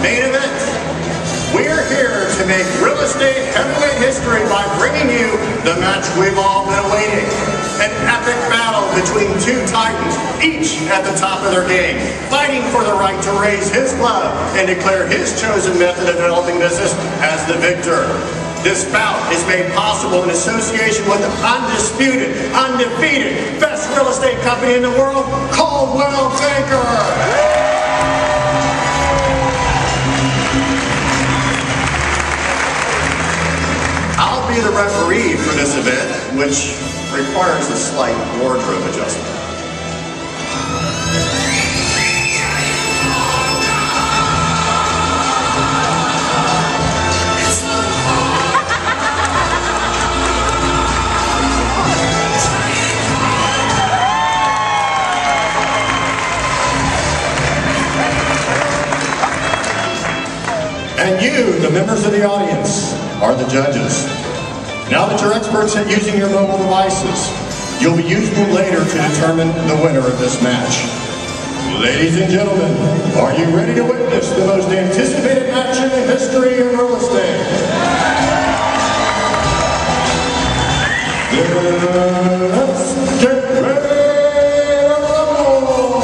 main event. We're here to make real estate heavyweight history by bringing you the match we've all been awaiting. An epic battle between two titans, each at the top of their game, fighting for the right to raise his club and declare his chosen method of developing business as the victor. This bout is made possible in association with the undisputed, undefeated, best real estate company in the world, Coldwell Banker. I'll be the referee for this event, which requires a slight wardrobe adjustment. And you, the members of the audience, are the judges. Now that you're experts at using your mobile devices, you'll be using them later to determine the winner of this match. Ladies and gentlemen, are you ready to witness the most anticipated match in the history of real estate? Let's get ready to rumble!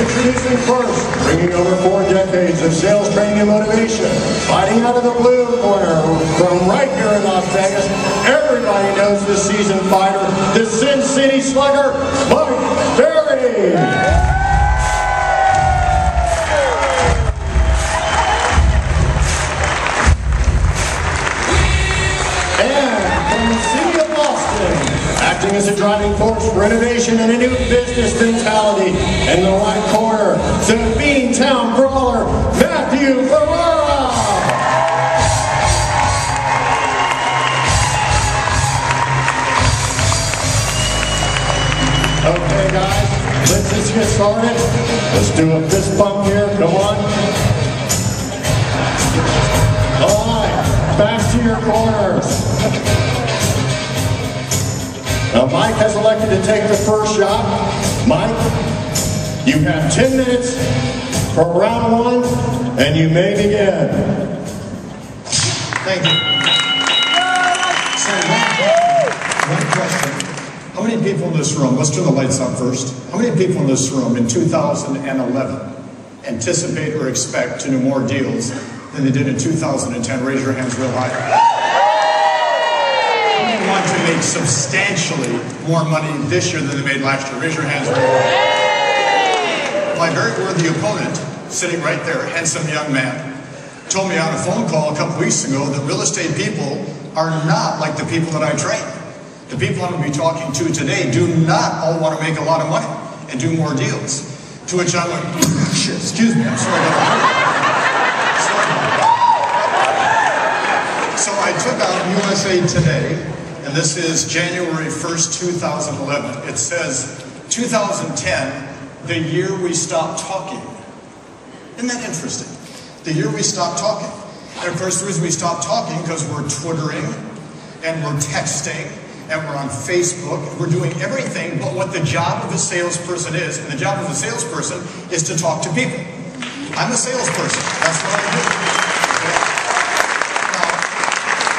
Introducing first, bringing over 4 decades of sales training and motivation, fighting out of the blue corner from right here in Las Vegas. Everybody knows this seasoned fighter, the Sin City Slugger, Ferry. Acting as a driving force for innovation and a new business mentality. In the right corner, the Beantown Brawler, Ferrara. Okay, guys, let's just get started. Let's do a fist bump here. Come on. All right, back to your corners. Now, Mike has elected to take the first shot. Mike, you have 10 minutes for round 1, and you may begin. Thank you. So, one question. How many people in this room, let's turn the lights on first. How many people in this room in 2011 anticipate or expect to do more deals than they did in 2010? Raise your hands real high. Want to make substantially more money this year than they made last year? Raise your hands. My very worthy opponent, sitting right there, handsome young man, told me on a phone call a couple weeks ago that real estate people are not like the people that I train. The people I'm going to be talking to today do not all want to make a lot of money and do more deals. To which I went, shit, excuse me, I'm sorry. So I took out USA Today, and this is January 1st, 2011. It says, 2010, the year we stopped talking. Isn't that interesting? The year we stopped talking. And of course, the reason we stopped talking because we're Twittering, and we're texting, and we're on Facebook. We're doing everything but what the job of a salesperson is. And the job of a salesperson is to talk to people. I'm a salesperson. That's what I do.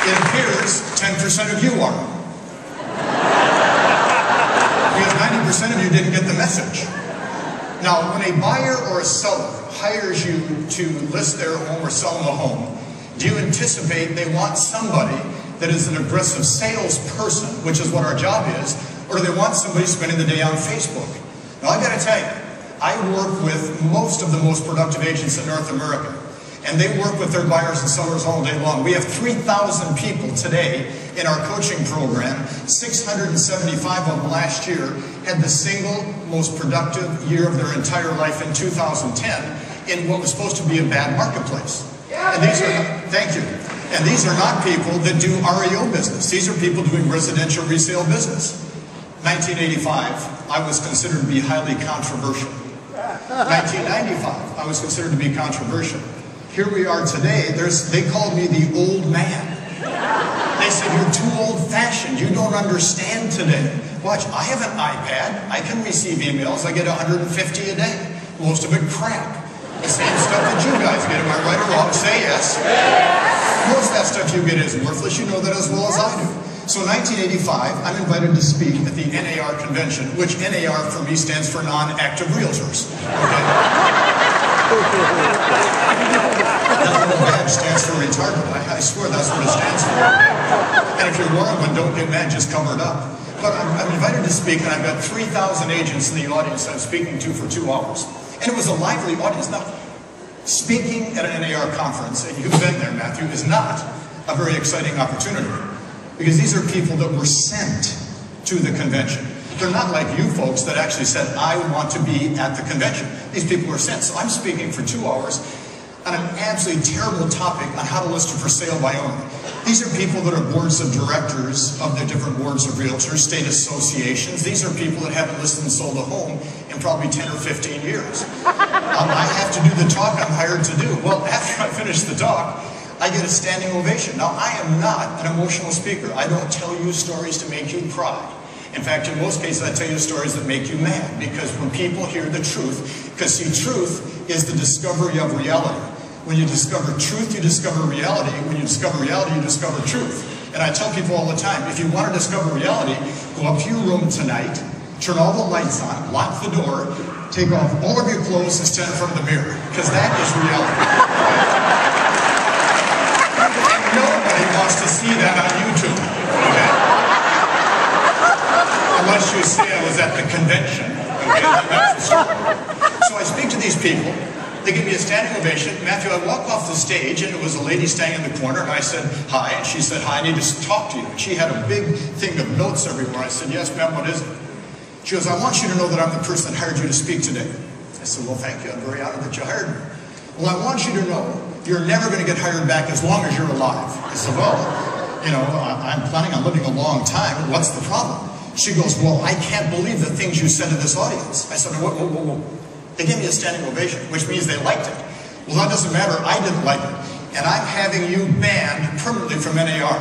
It appears 10% of you are. Because 90% of you didn't get the message. Now, when a buyer or a seller hires you to list their home or sell them a home, do you anticipate they want somebody that is an aggressive salesperson, which is what our job is, or do they want somebody spending the day on Facebook? Now, I gotta tell you, I work with most of the most productive agents in North America. And they work with their buyers and sellers all day long. We have 3,000 people today in our coaching program. 675 of them last year had the single most productive year of their entire life in 2010 in what was supposed to be a bad marketplace. And these are, thank you. And these are not people that do REO business. These are people doing residential resale business. 1985, I was considered to be highly controversial. 1995, I was considered to be controversial. Here we are today, they called me the old man. They said, you're too old-fashioned. You don't understand today. Watch, I have an iPad. I can receive emails. I get 150 a day. Most of it crap. The same stuff that you guys get. Am I right or wrong? Say yes. Most of that stuff you get is worthless. You know that as well as I do. So in 1985, I'm invited to speak at the NAR convention, which NAR for me stands for non-active realtors. Okay? That little badge stands for retarded. I swear that's what it stands for. And if you're wearing one, don't get mad, just cover it up. But I'm invited to speak, and I've got 3,000 agents in the audience I'm speaking to for 2 hours. And it was a lively audience. Now, speaking at an NAR conference, and you've been there, Matthew, is not a very exciting opportunity. Because these are people that were sent to the convention. They're not like you folks that actually said, I want to be at the convention. These people were sent. So I'm speaking for 2 hours on an absolutely terrible topic on how to list it for sale by owner. These are people that are boards of directors of the different boards of realtors, state associations. These are people that haven't listed and sold a home in probably 10 or 15 years. I have to do the talk I'm hired to do. Well, after I finish the talk, I get a standing ovation. Now, I am not an emotional speaker. I don't tell you stories to make you cry. In fact, in most cases, I tell you stories that make you mad. Because when people hear the truth, because see, truth is the discovery of reality. When you discover truth, you discover reality. When you discover reality, you discover truth. And I tell people all the time, if you want to discover reality, go up to your room tonight, turn all the lights on, lock the door, take off all of your clothes and stand in front of the mirror. Because that is reality. Nobody wants to see that on YouTube, okay? Unless you say I was at the convention, okay? That's the story. So I speak to these people. They give me a standing ovation. Matthew, I walk off the stage, and it was a lady standing in the corner, and I said, hi, and she said, hi, I need to talk to you. And she had a big thing of notes everywhere. I said, yes, ma'am, what is it? She goes, I want you to know that I'm the person that hired you to speak today. I said, well, thank you. I'm very honored that you hired me. Well, I want you to know you're never going to get hired back as long as you're alive. I said, well, you know, I'm planning on living a long time. What's the problem? She goes, well, I can't believe the things you said to this audience. I said, whoa, whoa, whoa, whoa. They gave me a standing ovation, which means they liked it. Well, that doesn't matter. I didn't like it. And I'm having you banned permanently from NAR.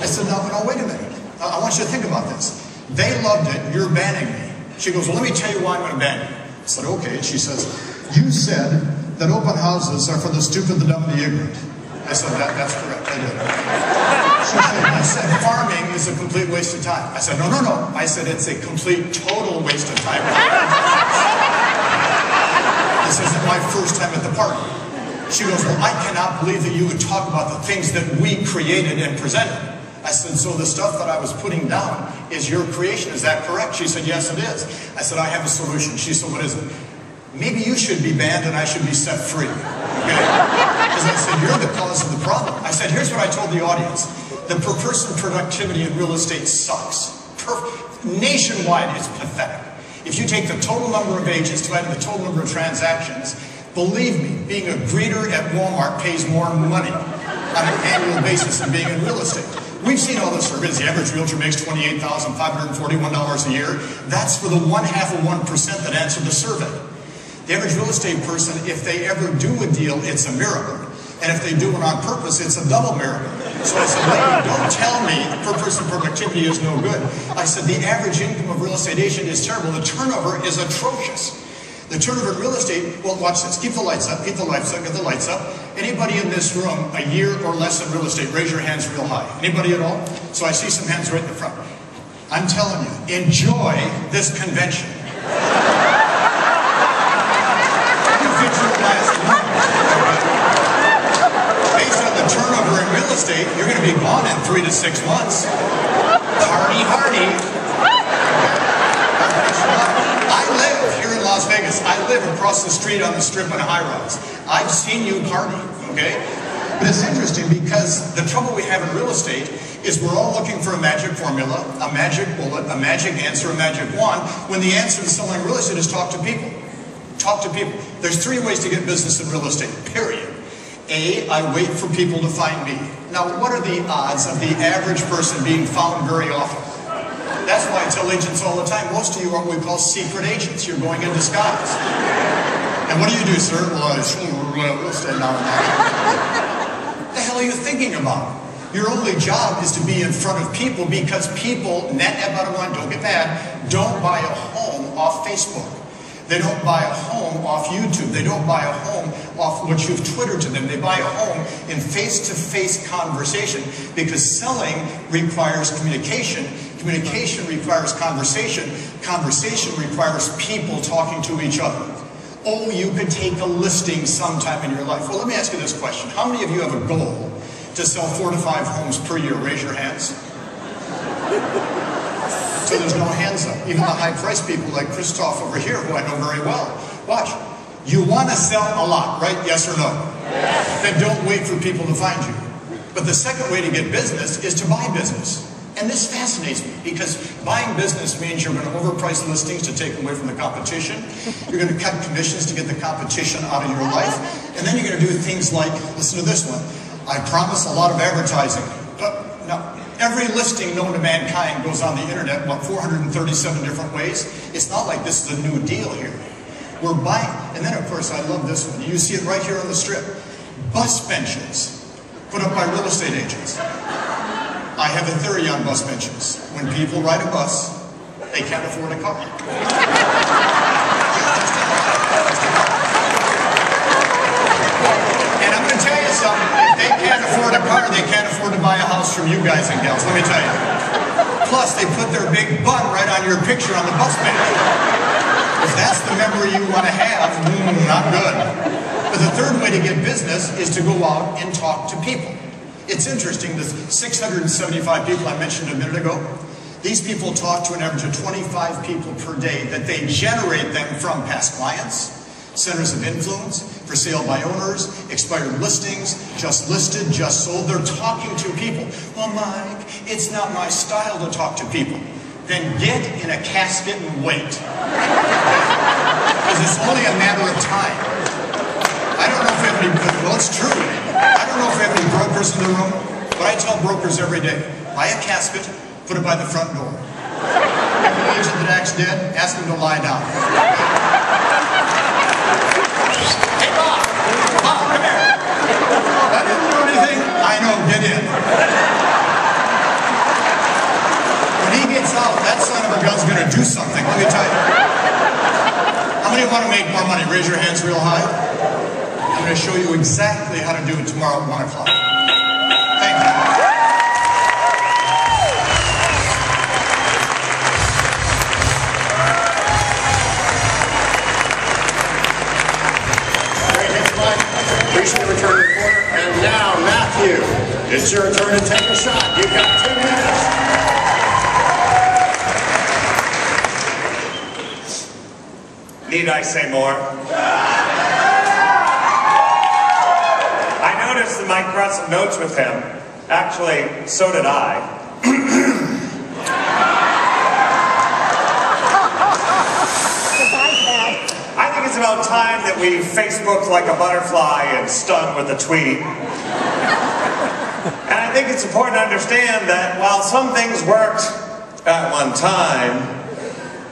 I said, no, wait a minute. I want you to think about this. They loved it. You're banning me. She goes, well, let me tell you why I'm going to ban you. I said, okay. She says, you said that open houses are for the stupid, the dumb, and the ignorant. I said, that's correct. I did. She said, you said farming is a complete waste of time. I said, no. I said, it's a complete, total waste of time. This isn't my first time at the party. She goes, well, I cannot believe that you would talk about the things that we created and presented. I said, so the stuff that I was putting down is your creation, is that correct? She said, yes, it is. I said, I have a solution. She said, what is it? Maybe you should be banned and I should be set free. Okay? Because I said, you're the cause of the problem. I said, here's what I told the audience. The per person productivity in real estate sucks. Nationwide, it's pathetic. If you take the total number of agents divided by the total number of transactions, believe me, being a greeter at Walmart pays more money on an annual basis than being in real estate. We've seen all the surveys. The average realtor makes $28,541 a year. That's for the 0.5% that answered the survey. The average real estate person, if they ever do a deal, it's a miracle. And if they do it on purpose, it's a double miracle. So I said, lady, don't tell me per person productivity is no good. I said, the average income of a real estate agent is terrible. The turnover is atrocious. The turnover in real estate, well, watch this. Keep the lights up, keep the lights up, get the lights up. Anybody in this room a year or less in real estate, raise your hands real high. Anybody at all? So I see some hands right in the front. I'm telling you, enjoy this convention. Based on the turnover in real estate, you're going to be gone in 3 to 6 months. Hardy. I live here in Las Vegas. I live across the street on the strip in a high-rise. I've seen you party, okay? But it's interesting because the trouble we have in real estate is we're all looking for a magic formula, a magic bullet, a magic answer, a magic wand, when the answer to selling real estate is talk to people. Talk to people. There's 3 ways to get business in real estate, period. A, I wait for people to find me. Now, what are the odds of the average person being found very often? That's why I tell agents all the time, most of you are what we call secret agents. You're going in disguise. And what do you do, sir? Well, I real estate now and then. What the hell are you thinking about? Your only job is to be in front of people, because people, net about one, don't get mad, don't buy a home off Facebook. They don't buy a home off YouTube. They don't buy a home off what you've Twittered to them. They buy a home in face-to-face conversation, because selling requires communication. Communication requires conversation. Conversation requires people talking to each other. Oh, you could take a listing sometime in your life. Well, let me ask you this question. How many of you have a goal to sell 4 to 5 homes per year? Raise your hands. So there's no hands up. Even the high-priced people like Christoph over here, who I know very well. Watch. You want to sell a lot, right? Yes or no? Yes. Then don't wait for people to find you. But the second way to get business is to buy business. And this fascinates me, because buying business means you're going to overprice listings to take away from the competition. You're going to cut commissions to get the competition out of your life. And then you're going to do things like, listen to this one, I promise a lot of advertising. No. Every listing known to mankind goes on the internet, about 437 different ways. It's not like this is a new deal here. We're buying, and then of course I love this one. You see it right here on the strip. Bus benches put up by real estate agents. I have a theory on bus benches. When people ride a bus, they can't afford a car. And I'm going to tell you something. If they can't afford a car, they can't afford to buy a house from you guys and gals. Let me tell you. Plus, they put their big butt right on your picture on the bus bench. If that's the memory you want to have, not good. But the third way to get business is to go out and talk to people. It's interesting, the 675 people I mentioned a minute ago, these people talk to an average of 25 people per day that they generate them from past clients, centers of influence, for sale by owners, expired listings, just listed, just sold. They're talking to people. Well, Mike, it's not my style to talk to people. Then get in a casket and wait. Because it's only a matter of time. I don't know if we have any, well, it's true. I don't know if we have any brokers in the room, but I tell brokers every day, buy a casket, put it by the front door. Every agent that acts dead, ask them to lie down. Hey, Bob! Bob, come here! I didn't do anything. I know, get in. When he gets out, that son of a gun's going to do something, let me tell you. How many want to make more money? Raise your hands real high. I'm going to show you exactly how to do it tomorrow at 1 o'clock. Thank you. Very good, Mike. Appreciate the return to the corner. And now, Matthew, it's your turn to take a shot. You've got 2 minutes. Need I say more? I noticed that Mike brought some notes with him. Actually, so did I. I think it's about time that we Facebooked like a butterfly and stung with a tweet. And I think it's important to understand that while some things worked at one time,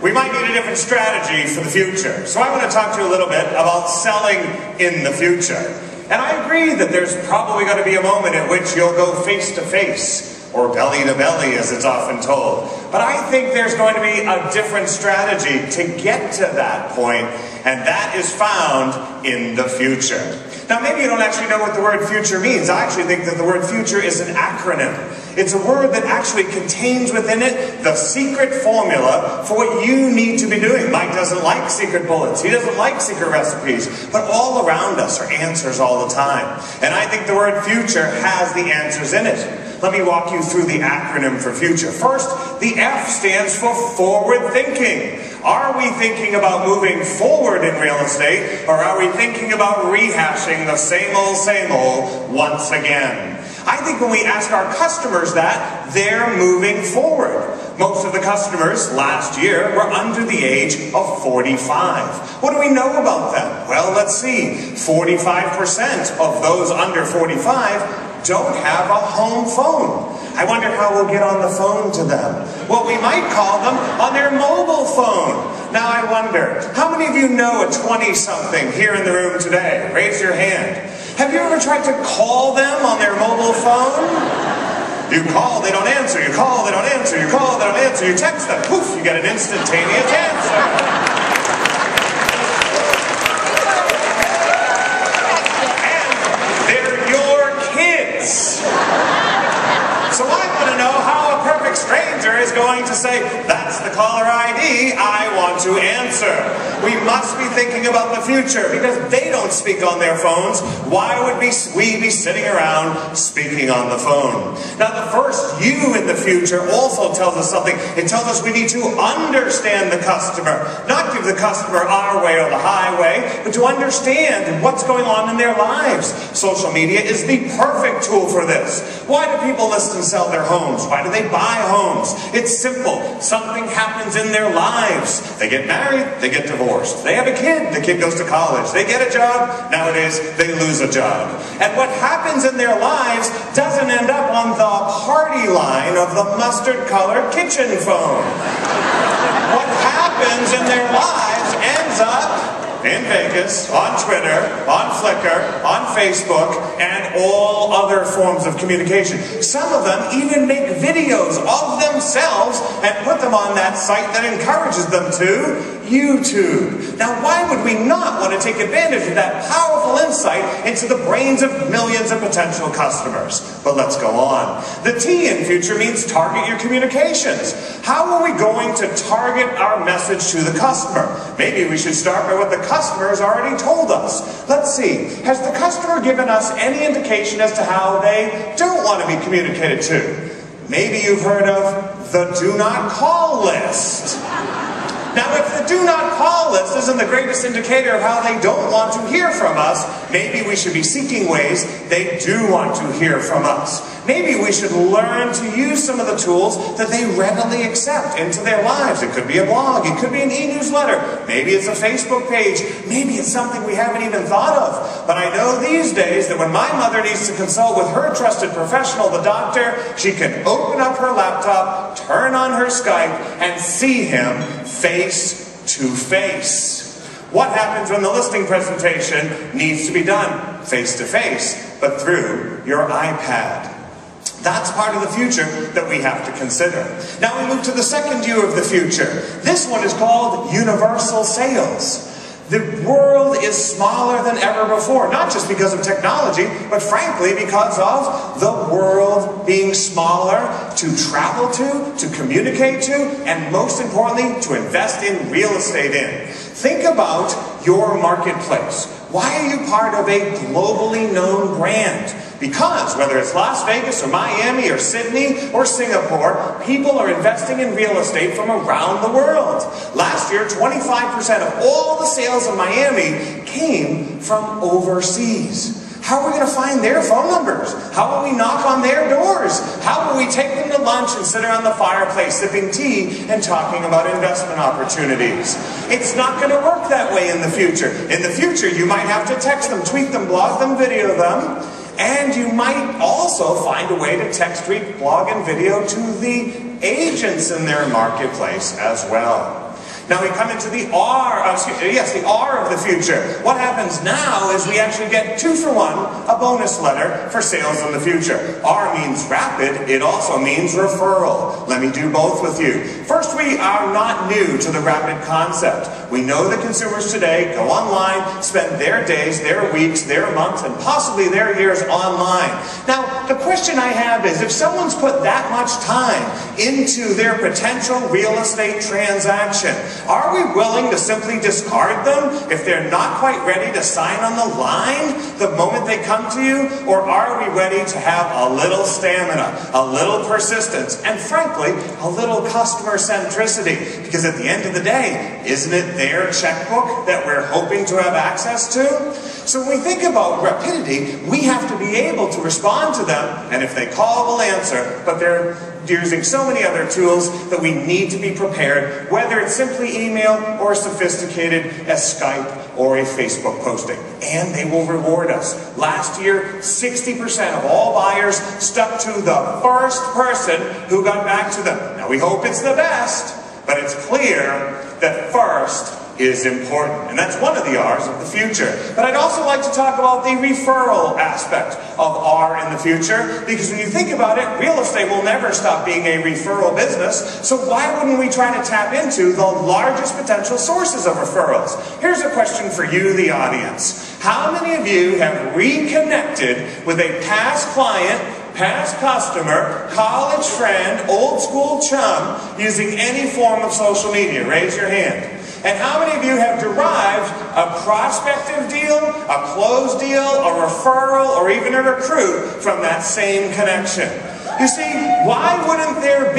we might need a different strategy for the future. So I want to talk to you a little bit about selling in the future. And I agree that there's probably going to be a moment at which you'll go face to face, or belly to belly as it's often told. But I think there's going to be a different strategy to get to that point, and that is found in the future. Now maybe you don't actually know what the word future means. I actually think that the word future is an acronym. It's a word that actually contains within it the secret formula for what you need to be doing. Mike doesn't like secret bullets. He doesn't like secret recipes. But all around us are answers all the time. And I think the word future has the answers in it. Let me walk you through the acronym for future. First, the F stands for forward thinking. Are we thinking about moving forward in real estate, or are we thinking about rehashing the same old once again? I think when we ask our customers that, they're moving forward. Most of the customers last year were under the age of 45. What do we know about them? Well, let's see. 45% of those under 45 don't have a home phone. I wonder how we'll get on the phone to them. Well, we might call them on their mobile phone. Now I wonder, how many of you know a 20-something here in the room today? Raise your hand. Have you ever tried to call them on their mobile phone? You call, they don't answer. You call, they don't answer. You call, they don't answer. You text them. Poof, you get an instantaneous answer. So I want to know how a perfect stranger is going to say, that's the caller ID I want to answer. We must be thinking about the future because they don't speak on their phones. Why would we be sitting around speaking on the phone? Now the first you in the future also tells us something. It tells us we need to understand the customer. Not give the customer our way or the highway, but to understand what's going on in their lives. Social media is the perfect tool for this. Why do people list and sell their homes? Why do they buy homes? It's simple. Something happens in their lives. They get married, they get divorced. They have a kid, the kid goes to college. They get a job, nowadays they lose a job. And what happens in their lives doesn't end up on the party line of the mustard-colored kitchen phone. What happens in their lives ends up in Vegas, on Twitter, on Flickr, on Facebook, and all other forms of communication. Some of them even make videos of themselves and put them on that site that encourages them to, YouTube. Now, why would we not want to take advantage of that powerful insight into the brains of millions of potential customers? But let's go on. The T in future means target your communications. How are we going to target our message to the customer? Maybe we should start by what the customer has already told us. Let's see. Has the customer given us any indication as to how they don't want to be communicated to? Maybe you've heard of the do not call list. Now, if the do not call list isn't the greatest indicator of how they don't want to hear from us, maybe we should be seeking ways they do want to hear from us. Maybe we should learn to use some of the tools that they readily accept into their lives. It could be a blog, it could be an e-newsletter, maybe it's a Facebook page, maybe it's something we haven't even thought of. But I know these days that when my mother needs to consult with her trusted professional, the doctor, she can open up her laptop, turn on her Skype, and see him face to face. What happens when the listing presentation needs to be done face to face, but through your iPad? That's part of the future that we have to consider. Now we move to the second view of the future. This one is called universal sales. The world is smaller than ever before, not just because of technology, but frankly because of the world being smaller to travel to communicate to, and most importantly, to invest in real estate in. Think about your marketplace. Why are you part of a globally known brand? Because whether it's Las Vegas or Miami or Sydney or Singapore, people are investing in real estate from around the world. Last year, 25% of all the sales in Miami came from overseas. How are we going to find their phone numbers? How will we knock on their doors? How will we take them to lunch and sit around the fireplace sipping tea and talking about investment opportunities? It's not going to work that way in the future. In the future, you might have to text them, tweet them, blog them, video them. And you might also find a way to text, tweet, blog, and video to the agents in their marketplace as well. Now we come into the R of the future. What happens now is we actually get 2-for-1, a bonus letter for sales in the future. R means rapid, it also means referral. Let me do both with you. First, we are not new to the rapid concept. We know that consumers today go online, spend their days, their weeks, their months, and possibly their years online. Now, the question I have is, if someone's put that much time into their potential real estate transaction, are we willing to simply discard them if they're not quite ready to sign on the line the moment they come to you? Or are we ready to have a little stamina, a little persistence, and frankly, a little customer centricity? Because at the end of the day, isn't it their checkbook that we're hoping to have access to? So when we think about rapidity, we have to be able to respond to them, and if they call, we'll answer, but they're using so many other tools that we need to be prepared, whether it's simply email or sophisticated as Skype or a Facebook posting. And they will reward us. Last year, 60% of all buyers stuck to the first person who got back to them. Now we hope it's the best, but it's clear that first is important, and that's one of the R's of the future. But I'd also like to talk about the referral aspect of R in the future, because when you think about it, real estate will never stop being a referral business, so why wouldn't we try to tap into the largest potential sources of referrals? Here's a question for you, the audience. How many of you have reconnected with a past client, past customer, college friend, old school chum using any form of social media? Raise your hand. And how many of you have derived a prospective deal, a closed deal, a referral, or even a recruit from that same connection? You see, why wouldn't there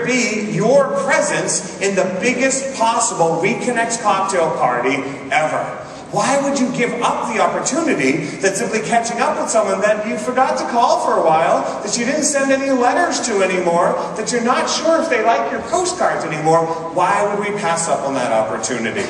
be your presence in the biggest possible Reconnects cocktail party ever? Why would you give up the opportunity that simply catching up with someone that you forgot to call for a while, that you didn't send any letters to anymore, that you're not sure if they like your postcards anymore? Why would we pass up on that opportunity?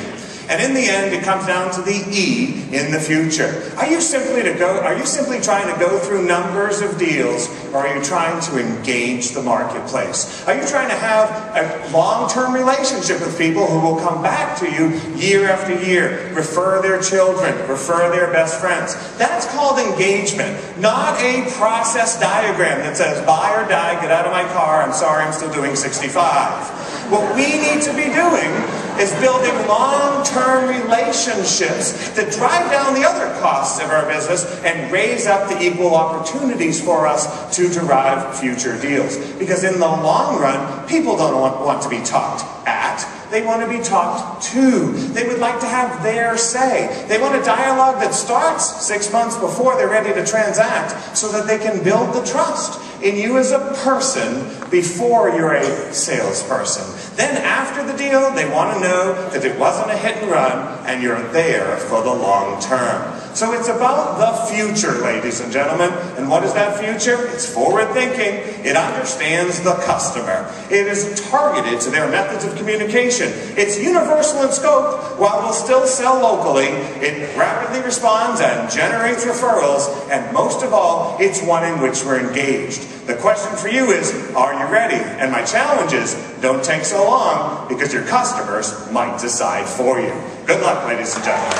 And in the end, it comes down to the E in the future. Are you simply trying to go through numbers of deals, or are you trying to engage the marketplace? Are you trying to have a long-term relationship with people who will come back to you year after year, refer their children, refer their best friends? That's called engagement, not a process diagram that says, buy or die, get out of my car, I'm sorry, I'm still doing 65. What we need to be doing is building long-term relationships that drive down the other costs of our business and raise up the equal opportunities for us to derive future deals. Because in the long run, people don't want to be talked at. They want to be talked to. They would like to have their say. They want a dialogue that starts 6 months before they're ready to transact so that they can build the trust in you as a person before you're a salesperson. Then after the deal, they want to know that it wasn't a hit and run and you're there for the long term. So it's about the future, ladies and gentlemen. And what is that future? It's forward thinking. It understands the customer. It is targeted to their methods of communication. It's universal in scope while we'll still sell locally. It rapidly responds and generates referrals. And most of all, it's one in which we're engaged. The question for you is, are you ready? And my challenge is, don't take so long, because your customers might decide for you. Good luck, ladies and gentlemen.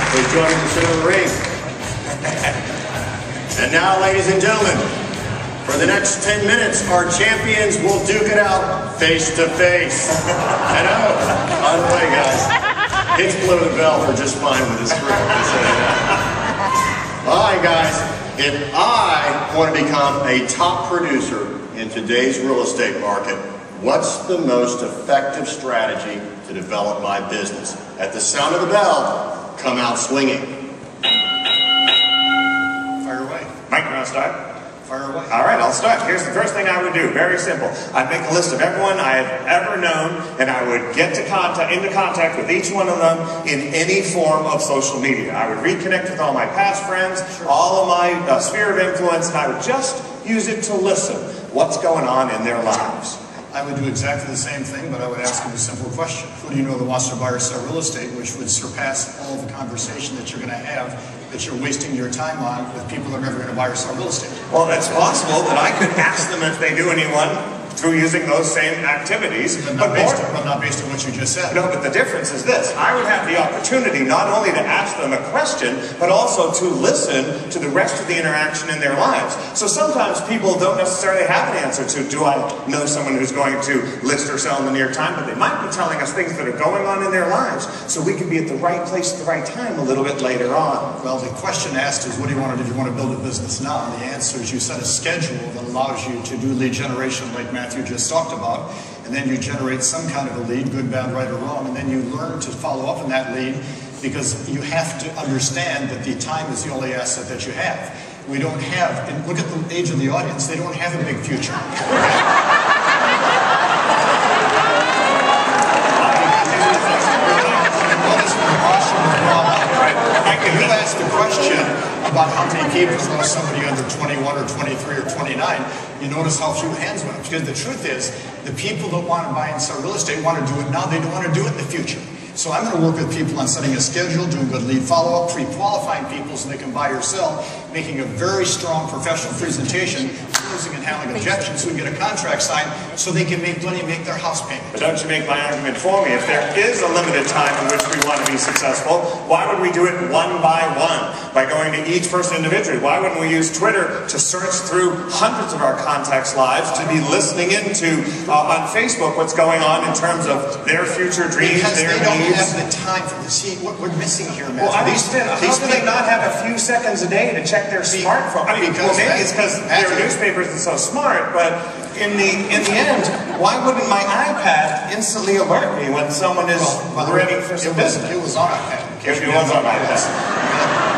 Please join me in the center of the ring. And now, ladies and gentlemen, for the next 10 minutes, our champions will duke it out face to face. I know. By the way, guys, it's blew the bell for just fine with this group. All right, guys, if I want to become a top producer in today's real estate market, what's the most effective strategy to develop my business? At the sound of the bell, come out swinging. Fire away. Mike, you want to start? Fire away. All right, I'll start. Here's the first thing I would do. Very simple. I'd make a list of everyone I have ever known, and I would get into contact with each one of them in any form of social media. I would reconnect with all my past friends, all of my sphere of influence, and I would just use it to listen. What's going on in their lives? I would do exactly the same thing, but I would ask them a simple question. Who do you know that wants to buy or sell real estate, which would surpass all the conversation that you're going to have, that you're wasting your time on with people that are never going to buy or sell real estate? Well, it's possible that I could ask them if they knew anyone through using those same activities. But not based on what you just said. No, but the difference is this. I would have the opportunity not only to ask them a question, but also to listen to the rest of the interaction in their lives. So sometimes people don't necessarily have an answer to, do I know someone who's going to list or sell in the near time, but they might be telling us things that are going on in their lives, so we can be at the right place at the right time a little bit later on. Well, the question asked is, what do you want to do? Do you want to build a business now? And the answer is you set a schedule that allows you to do lead generation like Matthew just talked about, and then you generate some kind of a lead, good, bad, right, or wrong, and then you learn to follow up on that lead, because you have to understand that the time is the only asset that you have. We don't have, and look at the age of the audience, they don't have a big future. You asked the question about how many people know somebody under 21 or 23 or 29, you notice how few hands went up. Because the truth is, the people that want to buy and sell real estate want to do it now, they don't want to do it in the future. So I'm going to work with people on setting a schedule, doing good lead follow-up, pre-qualifying people so they can buy or sell, making a very strong professional presentation, closing and handling objections so we get a contract signed so they can make money and make their house payment. But don't you make my argument for me. If there is a limited time in which we want to be successful, why would we do it one by one, by going to each person individually? Why wouldn't we use Twitter to search through hundreds of our contacts' lives, to be listening into on Facebook what's going on in terms of their future dreams, because their they don't needs? have the time for the see what we're missing here, Matt. Well, I understand. How do they not have a few seconds a day to check their smartphone? I mean, well, maybe it's because their newspapers are so smart, but in the end, why wouldn't my iPad instantly alert me when someone is ready for some business? It was on iPad. It was on my iPad.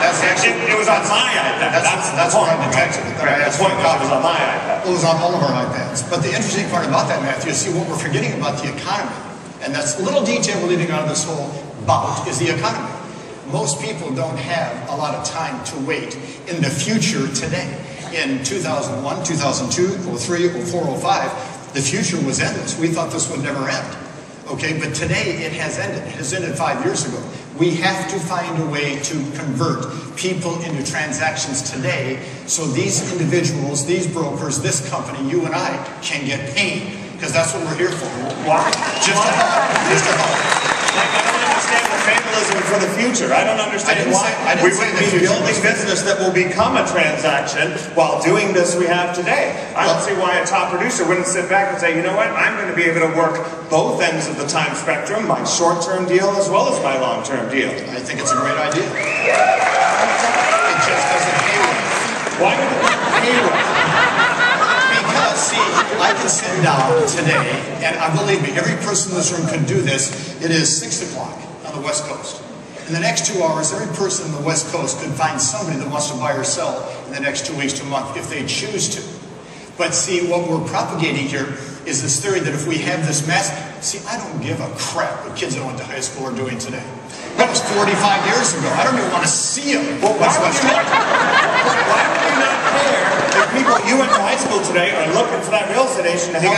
That's actually, it was on my iPad. That's why I detected it. That's the point. It was on my iPad. It was on all of our iPads. But the interesting part about that, Matthew, is see what we're forgetting about the economy. And that's a little detail we're leaving out of this whole bout is the economy. Most people don't have a lot of time to wait in the future today. In 2001, 2002, 03, 04, 05, the future was endless. We thought this would never end. Okay, but today it has ended. It has ended 5 years ago. We have to find a way to convert people into transactions today so these individuals, these brokers, this company, you and I can get paid. Because that's what we're here for. Why? Just to help. Like, I don't understand the fatalism for the future. I don't understand why we wouldn't be building business that will become a transaction while doing this we have today. I don't see why a top producer wouldn't sit back and say, you know what, I'm going to be able to work both ends of the time spectrum, my short-term deal as well as my long-term deal. I think it's a great idea. It just doesn't pay well. Why would it not pay well? Because, see, I can sit down today, and believe me, every person in this room could do this. It is 6 o'clock on the West Coast. In the next 2 hours, every person on the West Coast could find somebody that wants to buy or sell in the next 2 weeks to a month if they choose to. But see, what we're propagating here is this theory that if we have this mass... See, I don't give a crap what kids that went to high school are doing today. That was 45 years ago. I don't even want to see them. Well, why would you not care if people you went to high school today are looking for that real estate agent to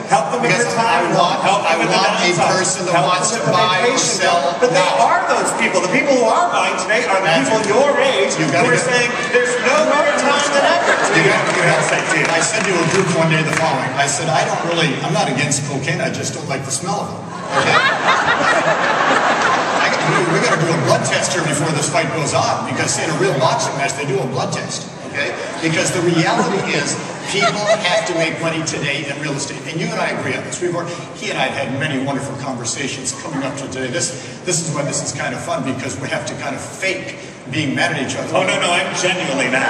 help them with their time, help them with the downside, a person that wants to buy or sell. But they are those people. The people who are buying today are the people your age who are saying there's no better time than ever to be a real estate agent. I said to a group one day the following. I said, I'm not against cocaine, I just don't like the smell of it. Okay? We got to do a blood test here before this fight goes on, because in a real boxing match they do a blood test, okay? Because the reality is people have to make money today in real estate, and you and I agree on this. He and I have had many wonderful conversations coming up to today. This is why this is kind of fun, because we have to kind of fake being mad at each other. Oh no, I'm genuinely mad.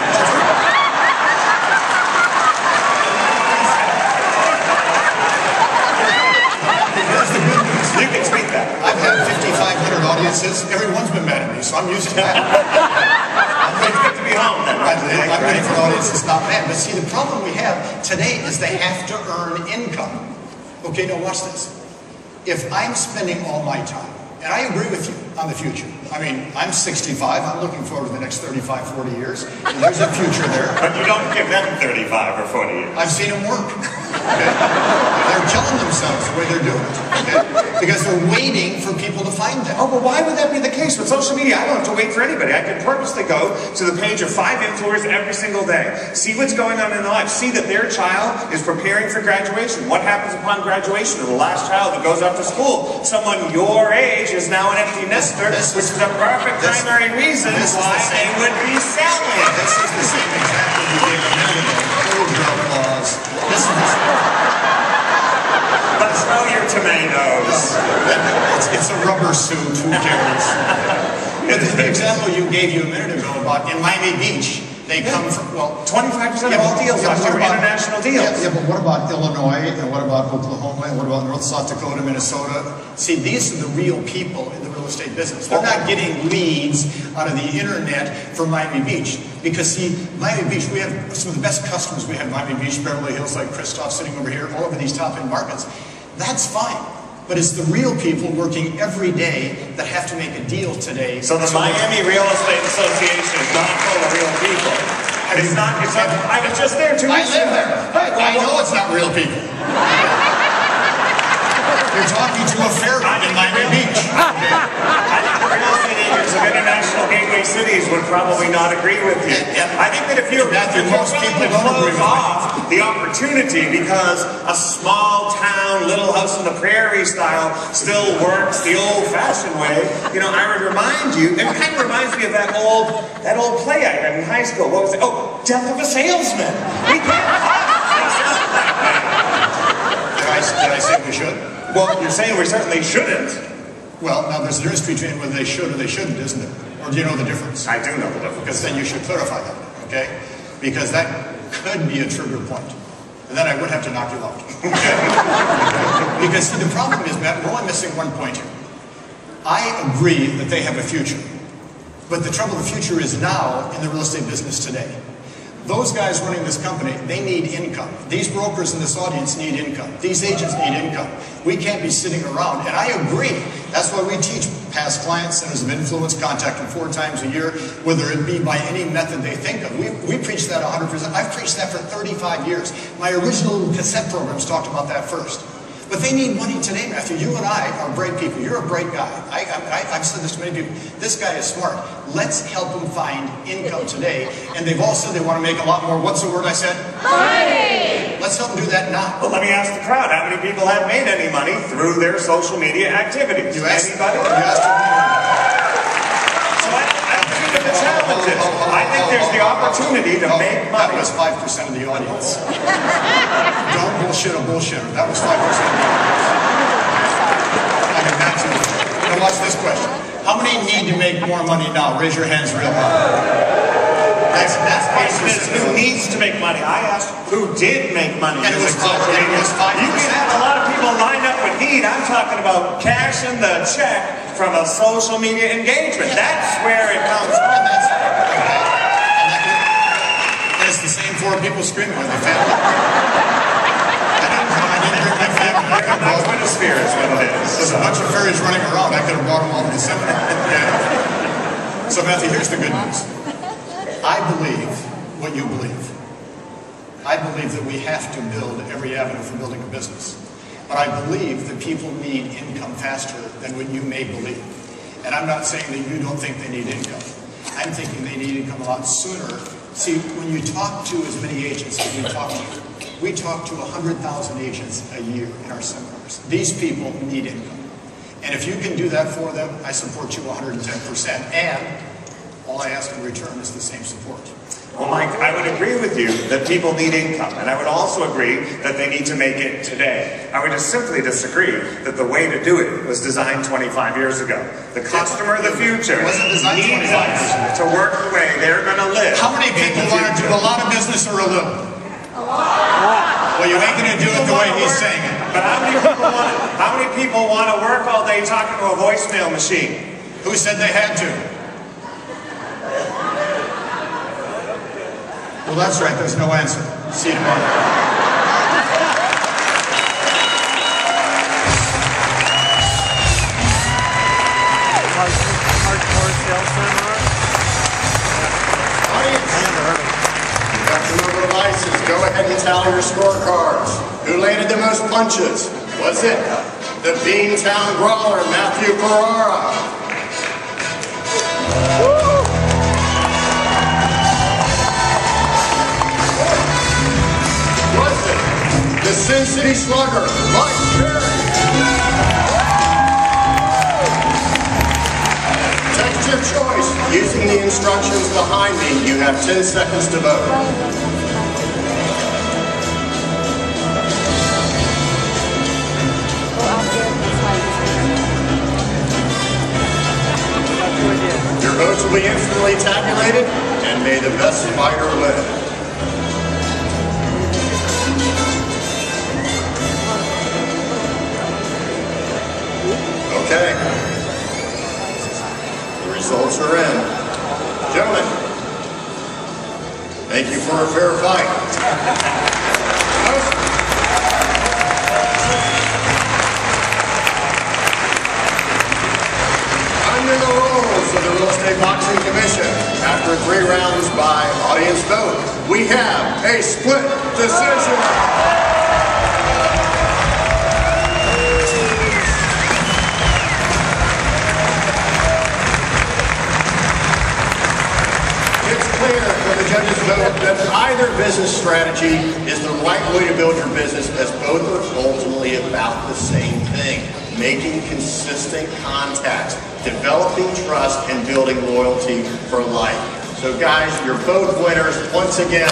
You can speak that. I've had 5,500 audiences. Everyone's been mad at me, so I'm used to that. It's good to be home then, right? I'm ready for audiences not mad. But see, the problem we have today is they have to earn income. Okay, now watch this. If I'm spending all my time, and I agree with you on the future. I mean, I'm 65. I'm looking forward to the next 35, 40 years. And there's a future there. But you don't give them 35 or 40 years. I've seen them work. Okay? They're killing themselves the way they're doing it. Okay? Because they're waiting for people to find them. Oh, but why would that be the case? With social media, I don't have to wait for anybody. I can purposely go to the page of 5 influencers every single day. See what's going on in their life. See that their child is preparing for graduation. What happens upon graduation of the last child that goes off to school? Someone your age is now an empty nester, which is a perfect primary reason why they would be selling. This is the same example you gave a minute ago. Drug laws. This is the same. Let's throw your tomatoes. It's a rubber suit. Who cares? But the example you gave a minute ago about in Miami Beach, they come from, well... 25% of all deals last year were international deals. Yeah, but what about Illinois, and what about Oklahoma, and what about North South Dakota, Minnesota? See, these are the real people in the real estate business. They're not getting leads out of the internet from Miami Beach. Because, see, Miami Beach, we have some of the best customers. We have Miami Beach, Beverly Hills, like Christoph sitting over here, all over these top-end markets. That's fine. But it's the real people working every day that have to make a deal today. So the Miami Real Estate Association is not full of real people. It's not, I was just there 2 weeks ago. I live there. I know it's not real people. You're talking to a Ferry in Miami Beach. I think the real estate agents of international gateway cities would probably not agree with you. I think that if you're willing to close off the opportunity because a small town, little house on the prairie style still works the old-fashioned way, you know, I would remind you, it kind of reminds me of that old play I read in high school. What was it? Oh, Death of a Salesman. We can't Did I say we should? Well, you're saying we certainly shouldn't. Well, now there's a difference between whether they should or they shouldn't, isn't there? Or do you know the difference? I do know the difference. Because then you should clarify that, okay? Because that could be a trigger point. And then I would have to knock you out. Okay? Because see, the problem is, Matt, we're only missing one point here. I agree that they have a future. But the trouble, the future is now in the real estate business today. Those guys running this company, they need income. These brokers in this audience need income. These agents need income. We can't be sitting around, and I agree. That's why we teach past clients, centers of influence, contact them 4 times a year, whether it be by any method they think of. We preach that 100%. I've preached that for 35 years. My original cassette programs talked about that first. But they need money today, Matthew. You and I are bright people. You're a bright guy. I've said this to many people. This guy is smart. Let's help him find income today. And they've all said they want to make a lot more. What's the word I said? Money! Let's help them do that now. Well, let me ask the crowd. How many people have made any money through their social media activities? You asked, anybody? You asked so I don't think that the challenge is. I think there's the opportunity to make money. That was 5% of the audience. Don't bullshit a bullshitter. That was 5% of the audience. I can match it. Now watch this question. How many need to make more money now? Raise your hands real high. That's the question is who needs to make money. I asked who did make money. And it was 5%. You can have a lot of people lined up with need. I'm talking about cashing the check from a social media engagement. That's where it comes from. And it's the same 4 people screaming when they fail. Sphere is what it is. There's a bunch of fairies running around. I could have brought them all to the seminar. Okay. So Matthew, here's the good news. I believe what you believe. I believe that we have to build every avenue for building a business. But I believe that people need income faster than what you may believe. And I'm not saying that you don't think they need income. I'm thinking they need income a lot sooner. See, when you talk to as many agents as we talk to 100,000 agents a year in our seminars. These people need income. And if you can do that for them, I support you 110%. And all I ask in return is the same support. Well, Mike, I would agree with you that people need income, and I would also agree that they need to make it today. I would just simply disagree that the way to do it was designed 25 years ago. The customer of the future needs us to work the way they're going to live. How many people want to do a lot of business or a little? Well, you ain't going to do it the way he's saying it. But how many people want to work all day talking to a voicemail machine? Who said they had to? Well, that's right. There's no answer. See you tomorrow. Hardcore sales seminar? Audience, I never heard of it. you got the number of devices. Go ahead and tally your scorecards. Who landed the most punches? Was it the Beantown Brawler, Matthew Ferrara? Was it the Sin City Slugger, Mike Ferry? Text your choice. Using the instructions behind me, you have 10 seconds to vote. Your votes will be instantly tabulated, and may the best fighter win. Okay. The results are in. Gentlemen, thank you for a fair fight. Under the rules of the Real Estate Boxing Commission, after 3 rounds by audience vote, we have a split decision. So that either business strategy is the right way to build your business, as both are ultimately about the same thing: making consistent contacts, developing trust, and building loyalty for life. So guys, you're both winners. Once again,